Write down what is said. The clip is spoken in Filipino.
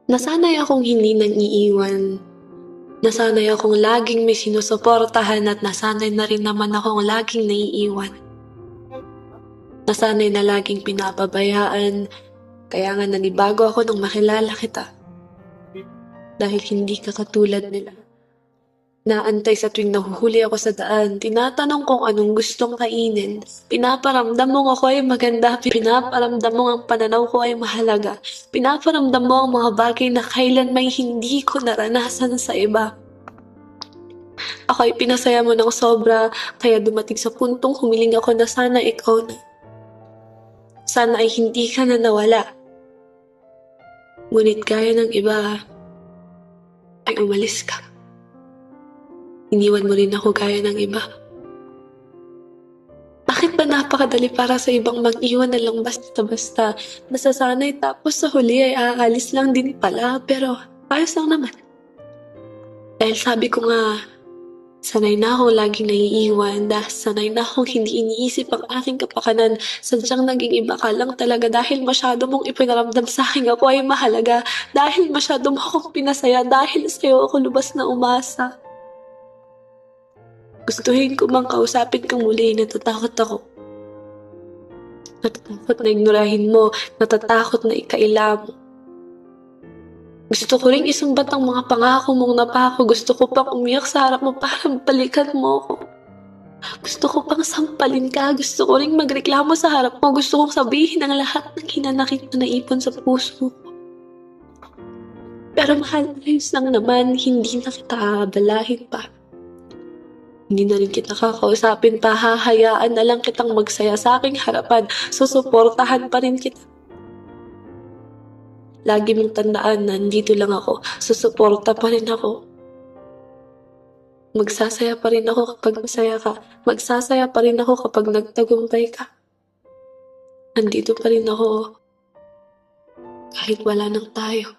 Nasanay akong hindi nang-iiwan. Nasanay akong laging may sinusuportahan at nasanay na rin naman akong laging naiiwan. Nasanay na laging pinapabayaan, kaya nga nanibago ako nung makilala kita. Dahil hindi ka katulad nila. Naantay sa tuwing nahuhuli ako sa daan, tinatanong kung anong gustong kainin. Pinaparamdam mong ako ay maganda, pinaparamdam mong ang pananaw ko ay mahalaga. Pinaparamdam mo ang mga bagay na kailan may hindi ko naranasan sa iba. Ako ay pinasaya mo ng sobra, kaya dumating sa puntong humiling ako na sana ikaw na. Sana ay hindi ka na nawala. Ngunit gaya ng iba, ay umalis ka. Iniwan mo rin ako gaya ng iba. Bakit ba napakadali para sa ibang mag-iwan na lang basta-basta? Nasasanay tapos sa huli ay aalis lang din pala, pero ayos lang naman. Dahil sabi ko nga, sanay na akong laging naiiwan, dahil sanay na akong hindi iniisip ang aking kapakanan, sadyang naging iba ka lang talaga dahil masyado mong ipinaramdam sa akin ako ay mahalaga, dahil masyado mo akong pinasaya, dahil sa'yo ako lubas na umasa. Gustuhin ko mang kausapin kang muli, natatakot ako. Natatakot na ignorahin mo, natatakot na ikaila mo. Gusto ko ring isumbat ang mga pangako mong napako, gusto ko pang umiyak sa harap mo para balikan mo ako. Gusto ko pang sampalin ka, gusto ko ring magreklamo sa harap mo, gusto kong sabihin ang lahat ng hinanakit na naipon sa puso ko. Pero mahal, ayos lang naman, hindi na kita aabalahin pa. Hindi na rin kita kakausapin pa, hahayaan na lang kitang magsaya sa aking harapan, susuportahan pa rin kita. Lagi mong tandaan na nandito lang ako, susuporta pa rin ako. Magsasaya pa rin ako kapag masaya ka, magsasaya pa rin ako kapag nagtagumpay ka. Nandito pa rin ako, kahit wala nang tayo.